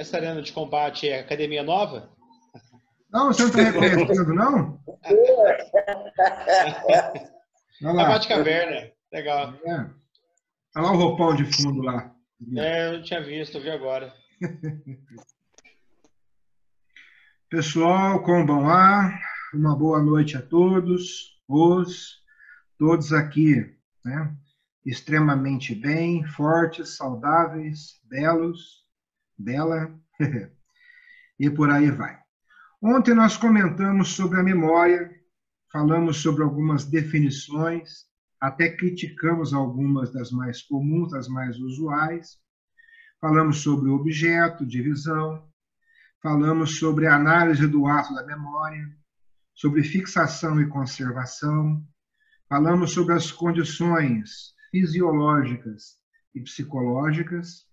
essa arena de combate é academia nova? Não, você não está reconhecendo, não? Olha lá. Bate-caverna. Legal. Olha lá o roupão de fundo lá. Eu não tinha visto, eu vi agora. Pessoal, como vão lá? Uma boa noite a todos. Todos aqui, né? Extremamente bem, fortes, saudáveis, bela, e por aí vai. Ontem nós comentamos sobre a memória, falamos sobre algumas definições, até criticamos algumas das mais comuns, das mais usuais. Falamos sobre objeto, divisão, falamos sobre a análise do ato da memória, sobre fixação e conservação, falamos sobre as condições fisiológicas e psicológicas,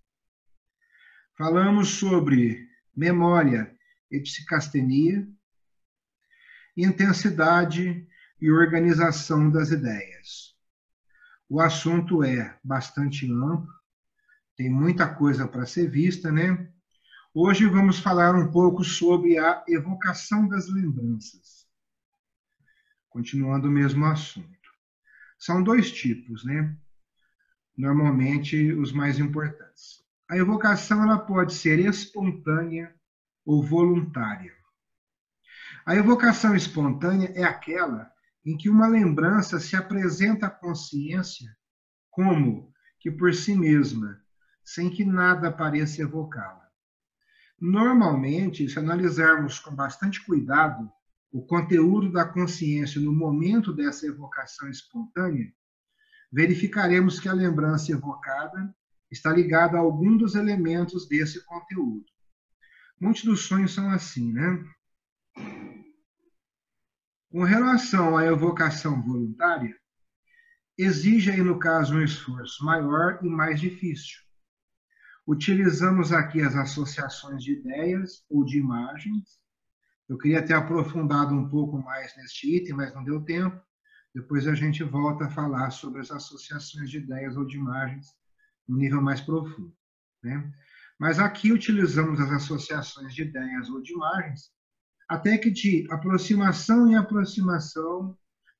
falamos sobre memória e psicastenia, intensidade e organização das ideias. O assunto é bastante amplo, tem muita coisa para ser vista, né? Hoje vamos falar um pouco sobre a evocação das lembranças. Continuando o mesmo assunto. São dois tipos, né? Normalmente os mais importantes. A evocação ela pode ser espontânea ou voluntária. A evocação espontânea é aquela em que uma lembrança se apresenta à consciência como que por si mesma, sem que nada pareça evocá-la. Normalmente, se analisarmos com bastante cuidado o conteúdo da consciência no momento dessa evocação espontânea, verificaremos que a lembrança evocada está ligada a algum dos elementos desse conteúdo. Muitos dos sonhos são assim, né? Com relação à evocação voluntária, exige aí, no caso, um esforço maior e mais difícil. Utilizamos aqui as associações de ideias ou de imagens. Eu queria ter aprofundado um pouco mais neste item, mas não deu tempo. Depois a gente volta a falar sobre as associações de ideias ou de imagens no nível mais profundo, né? Mas aqui utilizamos as associações de ideias ou de imagens, até que de aproximação em aproximação,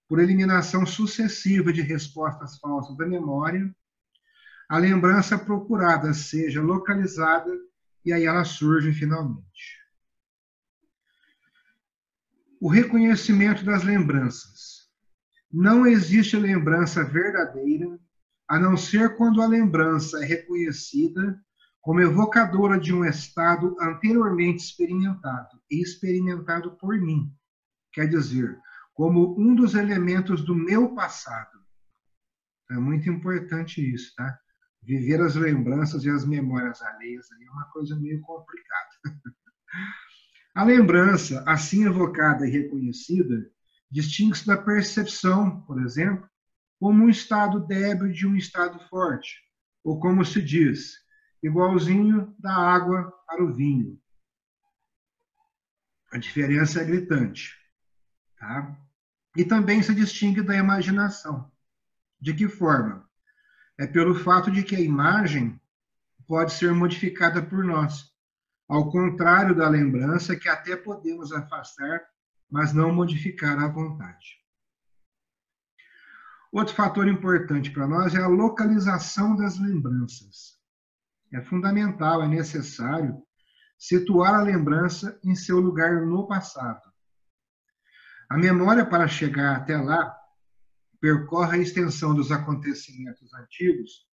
por eliminação sucessiva de respostas falsas da memória, a lembrança procurada seja localizada e aí ela surge finalmente. O reconhecimento das lembranças. Não existe lembrança verdadeira, a não ser quando a lembrança é reconhecida como evocadora de um estado anteriormente experimentado, e experimentado por mim. Quer dizer, como um dos elementos do meu passado. É muito importante isso, tá? Viver as lembranças e as memórias alheias é uma coisa meio complicada. A lembrança, assim evocada e reconhecida, distingue-se da percepção, por exemplo, como um estado débil de um estado forte, ou como se diz, igualzinho da água para o vinho. A diferença é gritante. Tá? E também se distingue da imaginação. De que forma? É pelo fato de que a imagem pode ser modificada por nós, ao contrário da lembrança, que até podemos afastar, mas não modificar à vontade. Outro fator importante para nós é a localização das lembranças. É fundamental, é necessário situar a lembrança em seu lugar no passado. A memória, para chegar até lá, percorre a extensão dos acontecimentos antigos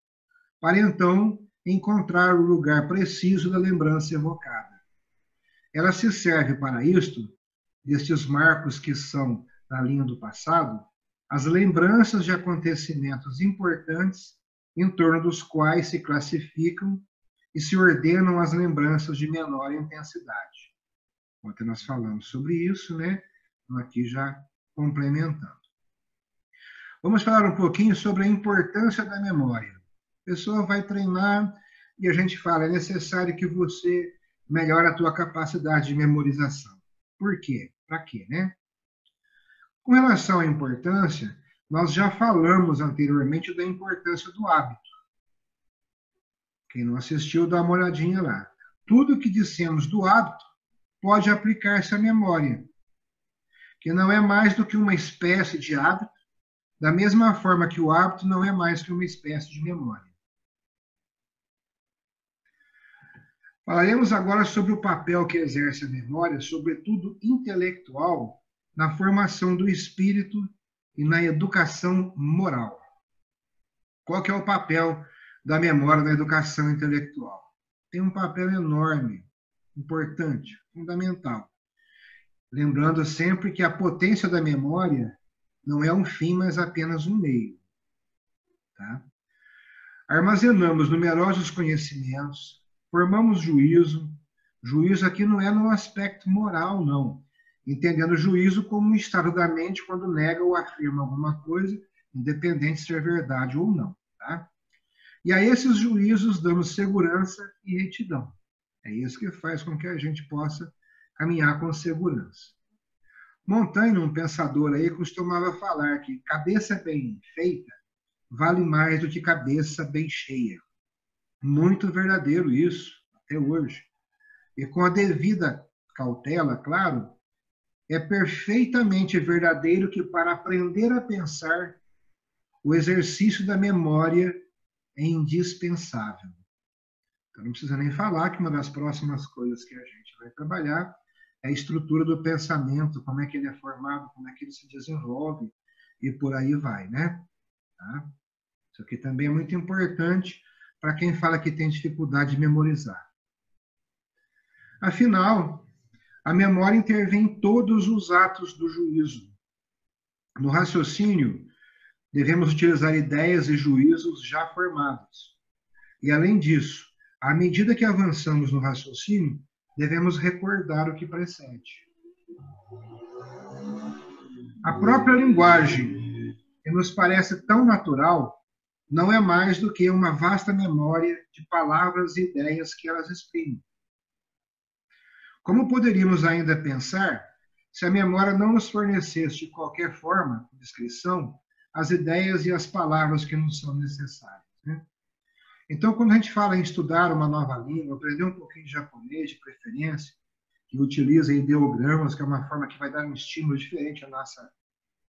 para então encontrar o lugar preciso da lembrança evocada. Ela se serve para isto, destes marcos que são na linha do passado, as lembranças de acontecimentos importantes em torno dos quais se classificam e se ordenam as lembranças de menor intensidade. Ontem nós falamos sobre isso, né? Aqui já complementando. Vamos falar um pouquinho sobre a importância da memória. A pessoa vai treinar e a gente fala, é necessário que você melhore a tua capacidade de memorização. Por quê? Para quê, né? Com relação à importância, nós já falamos anteriormente da importância do hábito. Quem não assistiu, dá uma olhadinha lá. tudo o que dissemos do hábito pode aplicar-se à memória, que não é mais do que uma espécie de hábito, da mesma forma que o hábito não é mais que uma espécie de memória. Falaremos agora sobre o papel que exerce a memória, sobretudo intelectual, na formação do espírito e na educação moral. Qual que é o papel da memória na educação intelectual? Tem um papel enorme, importante, fundamental. Lembrando sempre que a potência da memória não é um fim, mas apenas um meio. Tá? Armazenamos numerosos conhecimentos, formamos juízo. Juízo aqui não é no aspecto moral, não. Entendendo juízo como um estado da mente quando nega ou afirma alguma coisa, independente se é verdade ou não. Tá? E a esses juízos damos segurança e retidão. É isso que faz com que a gente possa caminhar com segurança. Montaigne, um pensador aí, costumava falar que cabeça bem feita vale mais do que cabeça bem cheia. Muito verdadeiro isso, até hoje. E com a devida cautela, claro, é perfeitamente verdadeiro que para aprender a pensar, o exercício da memória é indispensável. Então não precisa nem falar que uma das próximas coisas que a gente vai trabalhar é a estrutura do pensamento, como é que ele é formado, como é que ele se desenvolve, e por aí vai, né? Tá? Isso aqui também é muito importante para quem fala que tem dificuldade de memorizar. Afinal, a memória intervém em todos os atos do juízo. No raciocínio, devemos utilizar ideias e juízos já formados. E, além disso, à medida que avançamos no raciocínio, devemos recordar o que precede. A própria linguagem, que nos parece tão natural, não é mais do que uma vasta memória de palavras e ideias que elas exprimem. Como poderíamos ainda pensar se a memória não nos fornecesse de qualquer forma, descrição, as ideias e as palavras que nos são necessárias, né? Então, quando a gente fala em estudar uma nova língua, aprender um pouquinho de japonês, de preferência, que utiliza ideogramas, que é uma forma que vai dar um estímulo diferente à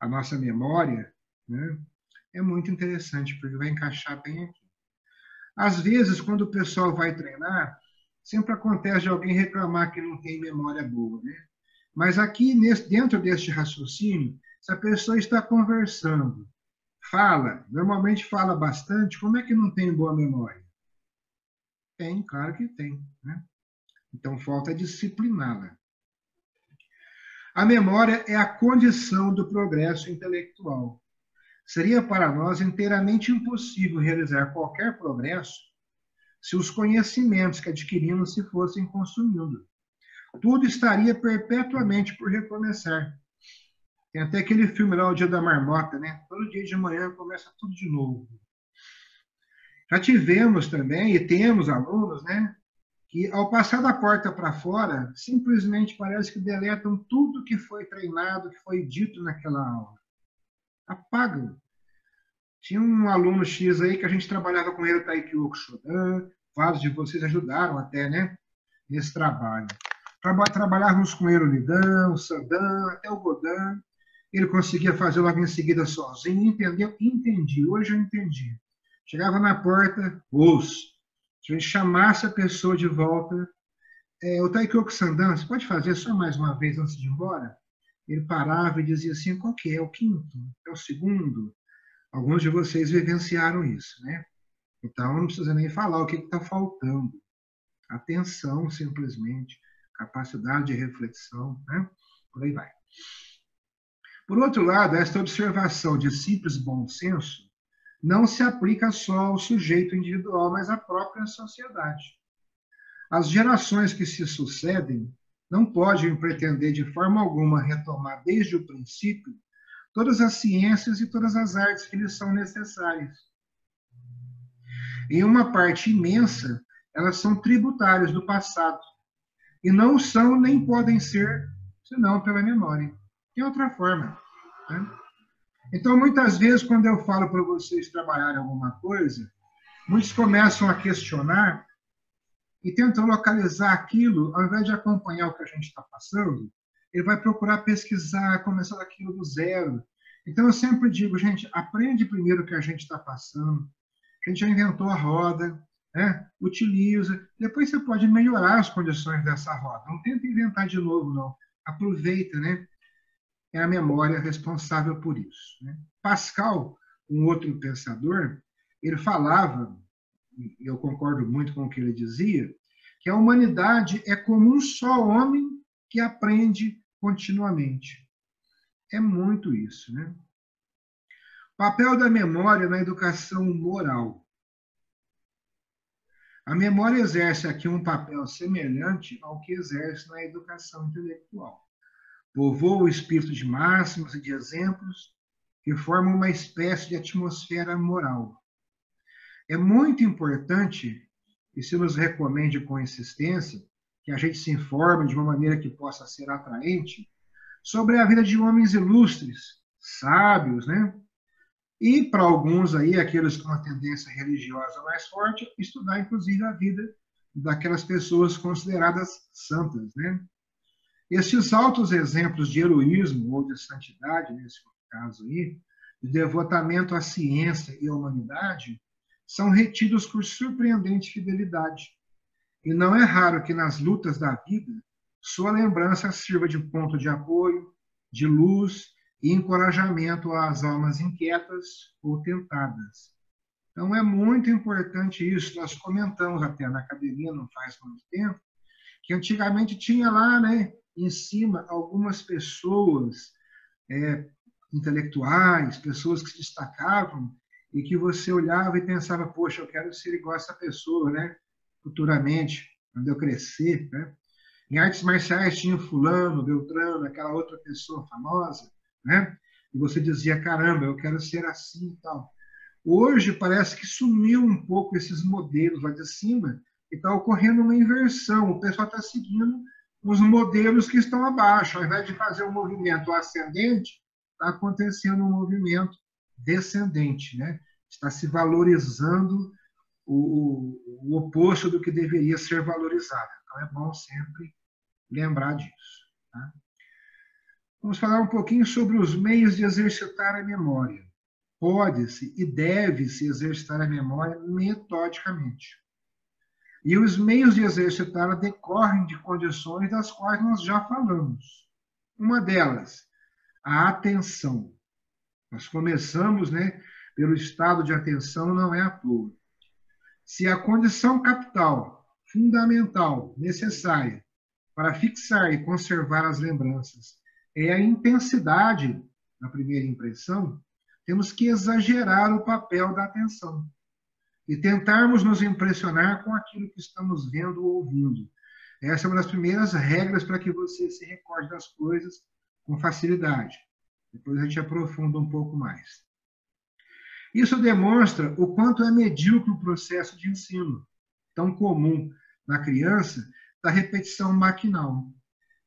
nossa memória, né? É muito interessante, porque vai encaixar bem aqui. Às vezes, quando o pessoal vai treinar, sempre acontece de alguém reclamar que não tem memória boa, né? Mas aqui, dentro deste raciocínio, se a pessoa está conversando, normalmente fala bastante, como é que não tem boa memória? Tem, claro que tem, né? Então, falta discipliná-la. A memória é a condição do progresso intelectual. Seria para nós inteiramente impossível realizar qualquer progresso se os conhecimentos que adquirimos se fossem consumindo. Tudo estaria perpetuamente por recomeçar. Tem até aquele filme lá, O Dia da Marmota, né? Todo dia de manhã começa tudo de novo. Já tivemos também, e temos alunos, né? Que ao passar da porta para fora, simplesmente parece que deletam tudo que foi treinado, que foi dito naquela aula. Apagam. Tinha um aluno X aí que a gente trabalhava com ele, o Taikyo Shodan, vários de vocês ajudaram até, né? Nesse trabalho. Trabalhávamos com ele o Nidan, o Sandan, até o Godan. Ele conseguia fazer logo em seguida sozinho, entendeu? Entendi, hoje eu entendi. Chegava na porta, ouço. Se a gente chamasse a pessoa de volta, o Taikyo Sandan, você pode fazer só mais uma vez antes de ir embora? Ele parava e dizia assim, qual que é? É o quinto? É o segundo? Alguns de vocês vivenciaram isso, né? Então, não precisa nem falar o que está faltando. Atenção, simplesmente. Capacidade de reflexão, né? Por aí vai. Por outro lado, esta observação de simples bom senso não se aplica só ao sujeito individual, mas à própria sociedade. As gerações que se sucedem não podem pretender de forma alguma retomar desde o princípio todas as ciências e todas as artes que lhes são necessárias. Em uma parte imensa, elas são tributárias do passado, e não são nem podem ser, senão pela memória. Tem outra forma, né? Então, muitas vezes, quando eu falo para vocês trabalharem alguma coisa, muitos começam a questionar e tenta localizar aquilo, ao invés de acompanhar o que a gente está passando, ele vai procurar pesquisar, começar daquilo do zero. Então, eu sempre digo, gente, aprende primeiro o que a gente está passando. A gente já inventou a roda, né? Utiliza. Depois você pode melhorar as condições dessa roda. Não tenta inventar de novo, não. Aproveita, né? É a memória responsável por isso, né? Pascal, um outro pensador, ele falava, e eu concordo muito com o que ele dizia, que a humanidade é como um só homem que aprende continuamente. É muito isso, né? Papel da memória na educação moral. A memória exerce aqui um papel semelhante ao que exerce na educação intelectual. Povoa o espírito de máximas e de exemplos que formam uma espécie de atmosfera moral. É muito importante, e se nos recomende com insistência, que a gente se informe de uma maneira que possa ser atraente sobre a vida de homens ilustres, sábios, né? E, para alguns aí, aqueles com uma tendência religiosa mais forte, estudar, inclusive, a vida daquelas pessoas consideradas santas, né? Estes altos exemplos de heroísmo ou de santidade, nesse caso aí, de devotamento à ciência e à humanidade, são retidos por surpreendente fidelidade. E não é raro que nas lutas da vida, sua lembrança sirva de ponto de apoio, de luz e encorajamento às almas inquietas ou tentadas. Então, é muito importante isso. Nós comentamos até na academia, não faz muito tempo, que antigamente tinha lá, né, em cima, algumas pessoas intelectuais, pessoas que se destacavam, e que você olhava e pensava, poxa, eu quero ser igual a essa pessoa, né, futuramente, quando eu crescer, né? Em artes marciais tinha o fulano, Beltrano, aquela outra pessoa famosa, né? E você dizia, caramba, eu quero ser assim e tal. Hoje parece que sumiu um pouco esses modelos lá de cima e está ocorrendo uma inversão. O pessoal está seguindo os modelos que estão abaixo. Ao invés de fazer um movimento ascendente, está acontecendo um movimento descendente, né? Está se valorizando o oposto do que deveria ser valorizado. Então, é bom sempre lembrar disso. Tá? Vamos falar um pouquinho sobre os meios de exercitar a memória. Pode-se e deve-se exercitar a memória metodicamente. E os meios de exercitá-la decorrem de condições das quais nós já falamos. Uma delas, a atenção. Nós começamos, né, pelo estado de atenção, não é à toa. Se a condição capital, fundamental, necessária para fixar e conservar as lembranças é a intensidade da primeira impressão, temos que exagerar o papel da atenção e tentarmos nos impressionar com aquilo que estamos vendo ou ouvindo. Essa é uma das primeiras regras para que você se recorde das coisas com facilidade. Depois a gente aprofunda um pouco mais. Isso demonstra o quanto é medíocre o processo de ensino, tão comum na criança, da repetição maquinal.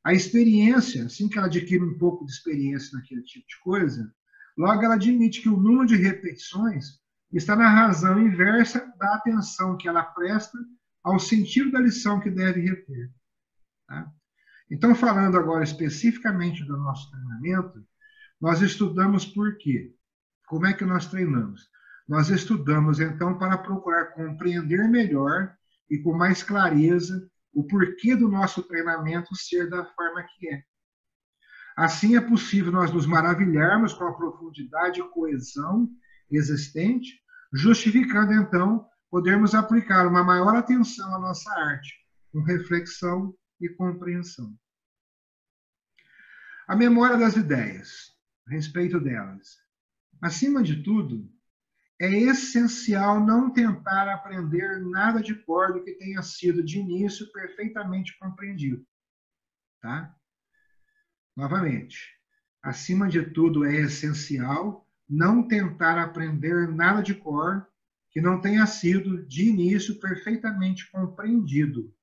A experiência, assim que ela adquire um pouco de experiência naquele tipo de coisa, logo ela admite que o número de repetições está na razão inversa da atenção que ela presta ao sentido da lição que deve reter. Tá? Então, falando agora especificamente do nosso treinamento, nós estudamos por quê? Como é que nós treinamos? Nós estudamos, então, para procurar compreender melhor e com mais clareza o porquê do nosso treinamento ser da forma que é. Assim é possível nós nos maravilharmos com a profundidade e coesão existente, justificando, então, podermos aplicar uma maior atenção à nossa arte, com reflexão e compreensão. A memória das ideias, a respeito delas. Acima de tudo, é essencial não tentar aprender nada de cor do que tenha sido, de início, perfeitamente compreendido. Tá? Novamente, acima de tudo, é essencial não tentar aprender nada de cor que não tenha sido, de início, perfeitamente compreendido,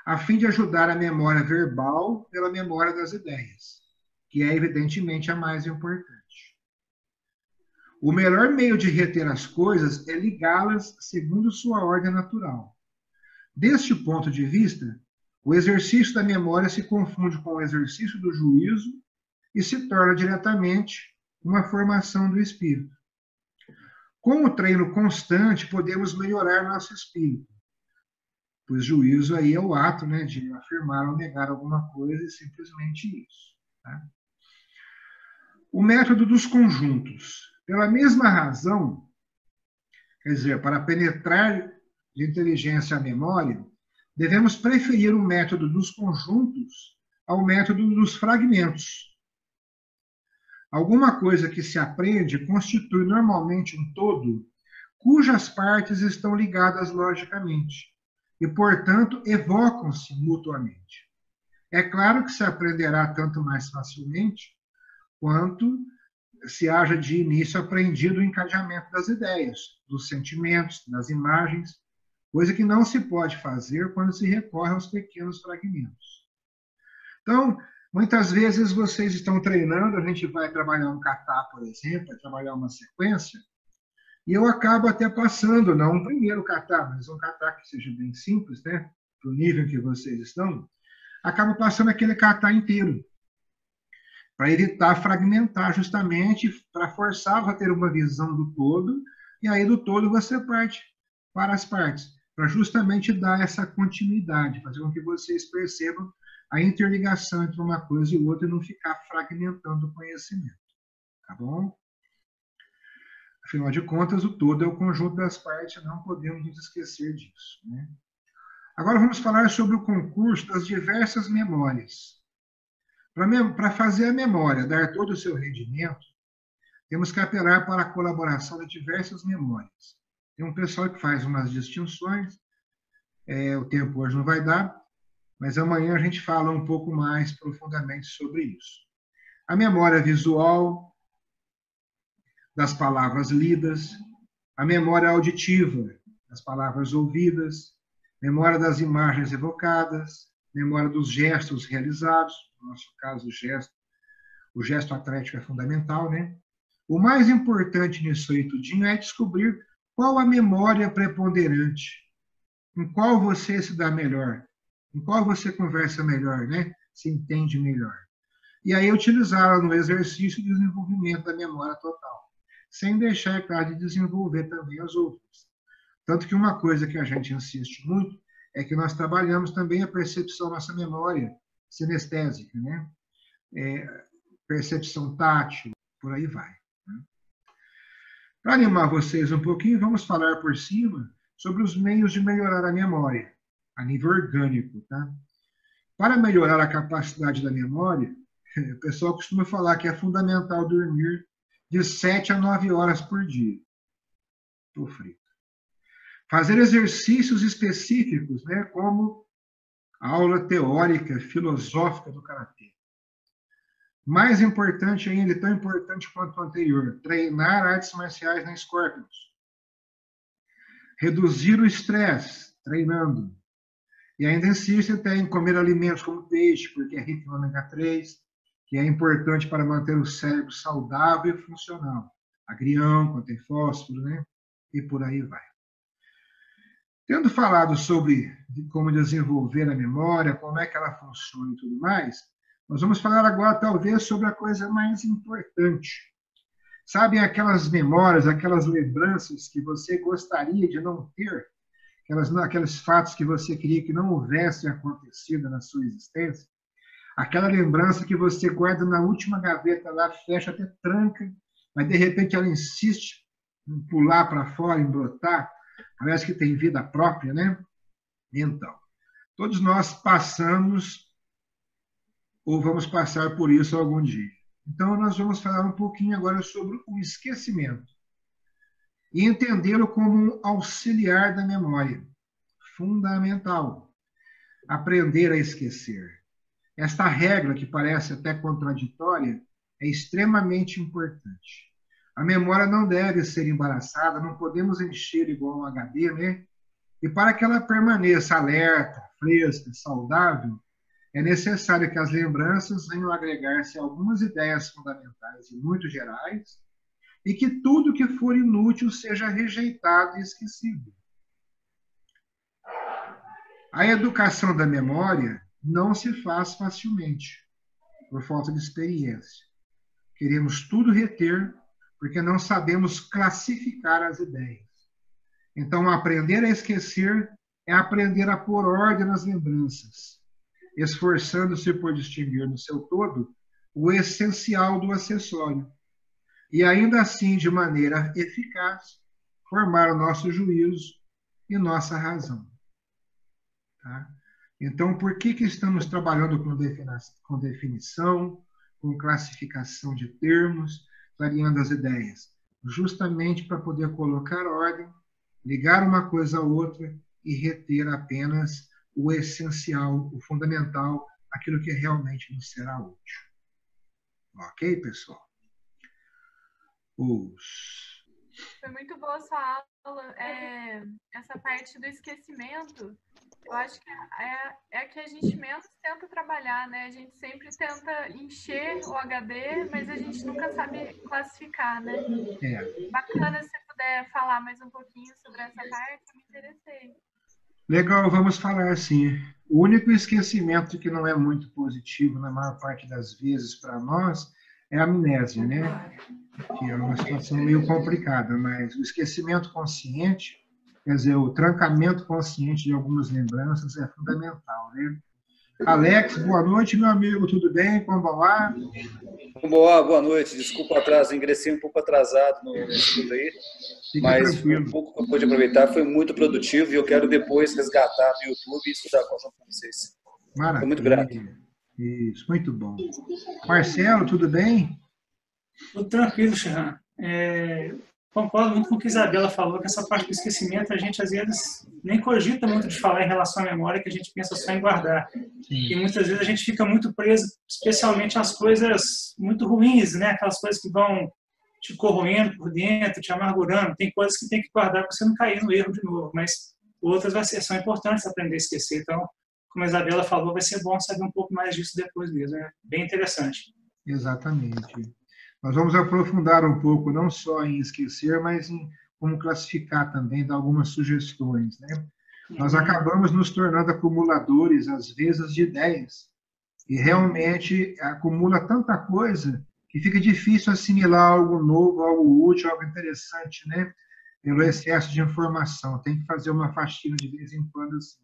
a fim de ajudar a memória verbal pela memória das ideias, que é, evidentemente, a mais importante. O melhor meio de reter as coisas é ligá-las segundo sua ordem natural. Deste ponto de vista, o exercício da memória se confunde com o exercício do juízo e se torna diretamente uma formação do espírito. Com o treino constante, podemos melhorar nosso espírito, pois juízo aí é o ato, né, de afirmar ou negar alguma coisa e simplesmente isso. Tá? O método dos conjuntos. Pela mesma razão, quer dizer, para penetrar de inteligência a memória, devemos preferir o método dos conjuntos ao método dos fragmentos. Alguma coisa que se aprende constitui normalmente um todo, cujas partes estão ligadas logicamente e, portanto, evocam-se mutuamente. É claro que se aprenderá tanto mais facilmente quanto se haja de início aprendido o encadeamento das ideias, dos sentimentos, das imagens, coisa que não se pode fazer quando se recorre aos pequenos fragmentos. Então, muitas vezes vocês estão treinando, a gente vai trabalhar um kata, por exemplo, vai trabalhar uma sequência, e eu acabo até passando, não um primeiro kata, mas um kata que seja bem simples, né, para o nível que vocês estão, acabo passando aquele kata inteiro, para evitar fragmentar justamente, para forçar a ter uma visão do todo, e aí do todo você parte para as partes, para justamente dar essa continuidade, fazer com que vocês percebam a interligação entre uma coisa e outra e não ficar fragmentando o conhecimento. Tá bom? Afinal de contas, o todo é o conjunto das partes, não podemos nos esquecer disso. Né? Agora vamos falar sobre o concurso das diversas memórias. Para fazer a memória dar todo o seu rendimento, temos que apelar para a colaboração de diversas memórias. Tem um pessoal que faz umas distinções, o tempo hoje não vai dar, mas amanhã a gente fala um pouco mais profundamente sobre isso. A memória visual, das palavras lidas, a memória auditiva, das palavras ouvidas, memória das imagens evocadas, memória dos gestos realizados, no nosso caso o gesto atlético é fundamental, né? O mais importante nisso aí tudinho é descobrir qual a memória preponderante, em qual você se dá melhor, em qual você conversa melhor, né? Se entende melhor. E aí utilizá-la no exercício de desenvolvimento da memória total, sem deixar, é claro, de desenvolver também as outras. Tanto que uma coisa que a gente insiste muito é que nós trabalhamos também a percepção, nossa memória sinestésica, né? Percepção tátil, por aí vai. Né? Para animar vocês um pouquinho, vamos falar por cima sobre os meios de melhorar a memória, a nível orgânico. Tá? Para melhorar a capacidade da memória, o pessoal costuma falar que é fundamental dormir de 7 a 9 horas por dia. Estou frito. Fazer exercícios específicos, né, como a aula teórica, filosófica do karatê. Mais importante ainda, tão importante quanto o anterior, treinar artes marciais na Scorpions. Reduzir o estresse, treinando. E ainda insiste até em comer alimentos como peixe, porque é rico em ômega 3, que é importante para manter o cérebro saudável e funcional. Agrião, contém fósforo, né? E por aí vai. Tendo falado sobre como desenvolver a memória, como é que ela funciona e tudo mais, nós vamos falar agora, talvez, sobre a coisa mais importante. Sabem aquelas memórias, aquelas lembranças que você gostaria de não ter? Aqueles fatos que você queria que não houvessem acontecido na sua existência? Aquela lembrança que você guarda na última gaveta lá, fecha, até tranca, mas de repente ela insiste em pular para fora, em brotar, parece que tem vida própria, né? Então, todos nós passamos ou vamos passar por isso algum dia. Então, nós vamos falar um pouquinho agora sobre o esquecimento e entendê-lo como um auxiliar da memória. Fundamental. Aprender a esquecer. Esta regra, que parece até contraditória, é extremamente importante. A memória não deve ser embaraçada, não podemos encher igual um HD, né? E para que ela permaneça alerta, fresca, saudável, é necessário que as lembranças venham agregar-se a algumas ideias fundamentais e muito gerais, e que tudo que for inútil seja rejeitado e esquecido. A educação da memória não se faz facilmente, por falta de experiência. Queremos tudo reter, porque não sabemos classificar as ideias. Então, aprender a esquecer é aprender a pôr ordem nas lembranças, esforçando-se por distinguir no seu todo o essencial do acessório, e ainda assim, de maneira eficaz, formar o nosso juízo e nossa razão. Tá? Então, por que estamos trabalhando com definição, com classificação de termos, variando as ideias? Justamente para poder colocar ordem, ligar uma coisa a outra e reter apenas o essencial, o fundamental, aquilo que realmente nos será útil. Ok, pessoal? Foi muito boa a sua aula. Essa parte do esquecimento, eu acho que é a que a gente menos tenta trabalhar, né? A gente sempre tenta encher o HD, mas a gente nunca sabe classificar, né? Bacana se você puder falar mais um pouquinho sobre essa parte, eu me interessei. Legal, vamos falar sim. O único esquecimento que não é muito positivo na maior parte das vezes para nós é a amnésia, né? Que é uma situação meio complicada, mas o esquecimento consciente, quer dizer, o trancamento consciente de algumas lembranças é fundamental, né? Alex, boa noite, meu amigo, tudo bem? Como vai? Boa noite, desculpa o atraso, ingressei um pouco atrasado no estudo aí, mas foi um pouco que eu pude aproveitar, foi muito produtivo e eu quero depois resgatar no YouTube e estudar com vocês. Maravilha. Estou muito grato. Isso, muito bom. Marcelo, tudo bem? Tudo tranquilo, Xerran. Concordo muito com o que a Isabela falou, que essa parte do esquecimento a gente às vezes nem cogita muito de falar em relação à memória, que a gente pensa só em guardar. E muitas vezes a gente fica muito preso, especialmente às coisas muito ruins, né? Aquelas coisas que vão te corroendo por dentro, te amargurando. Tem coisas que tem que guardar para você não cair no erro de novo, mas outras são importantes aprender a esquecer. Então, como a Isabela falou, vai ser bom saber um pouco mais disso depois mesmo. É bem interessante. Exatamente. Nós vamos aprofundar um pouco, não só em esquecer, mas em como classificar também, dar algumas sugestões, né? Nós acabamos nos tornando acumuladores, às vezes, de ideias. E realmente acumula tanta coisa que fica difícil assimilar algo novo, algo útil, algo interessante, né? Pelo excesso de informação. Tem que fazer uma faxina de vez em quando, assim.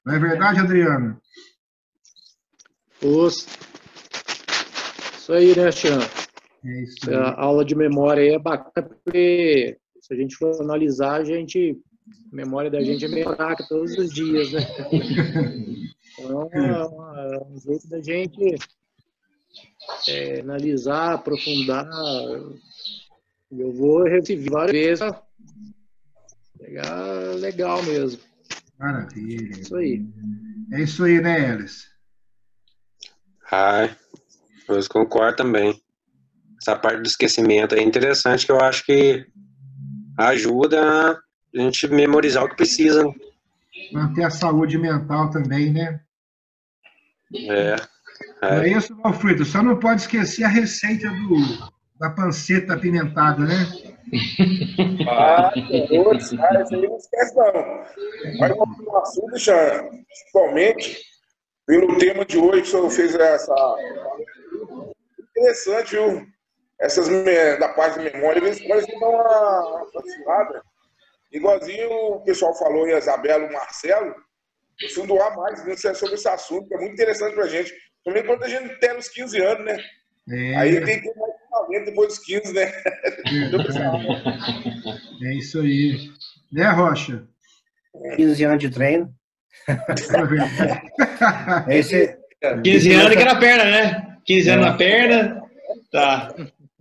Não é verdade, Adriano? Isso aí, né, Tian? É isso aí. A aula de memória é bacana, porque se a gente for analisar, a memória da gente é meio fraca todos os dias, né? Então, é um jeito da gente analisar, aprofundar. Eu vou repetir várias vezes. Legal mesmo. Maravilha. Isso aí. É isso aí, né, Elis? Eu concordo também. Essa parte do esquecimento é interessante, que eu acho que ajuda a gente memorizar o que precisa. Manter a saúde mental também, né? Não é isso, Valfrito? Só não pode esquecer a receita da panceta apimentada, né? Isso aí não esquece, não. Mas um assunto, Xan, principalmente pelo tema de hoje que o senhor fez essa. Interessante, viu? Essas da parte de memória, eles podem dar uma aproximada. Igualzinho o pessoal falou, a Isabela, o Marcelo, eu doar mais sobre esse assunto, que é muito interessante pra gente. Também quando a gente tem uns 15 anos, né? Aí tem que ter mais talento depois dos 15, né? É isso aí. Né, Rocha? 15 anos de treino. 15 anos que na perna, né? 15 anos na perna. Tá.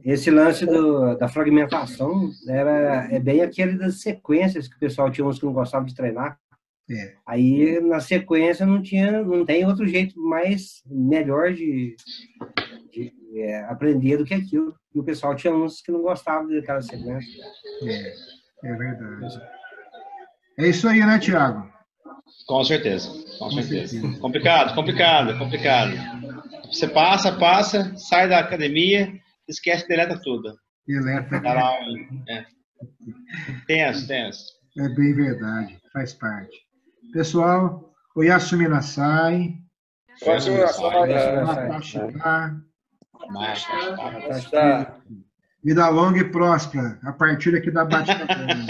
Esse lance da fragmentação é bem aquele das sequências que o pessoal tinha uns que não gostavam de treinar. Aí, na sequência, não tem outro jeito melhor de aprender do que aquilo. E o pessoal tinha uns que não gostavam daquela sequência. É verdade. É isso aí, né, Tiago? Com certeza. Complicado. Você passa, sai da academia, esquece, deleta tudo. Tá lá, tenso. É bem verdade, faz parte. Pessoal, Oyasumi Nasai. Oyasumi Nasai. Matashita. Vida longa e próspera, a partir aqui da Bate-Caverna.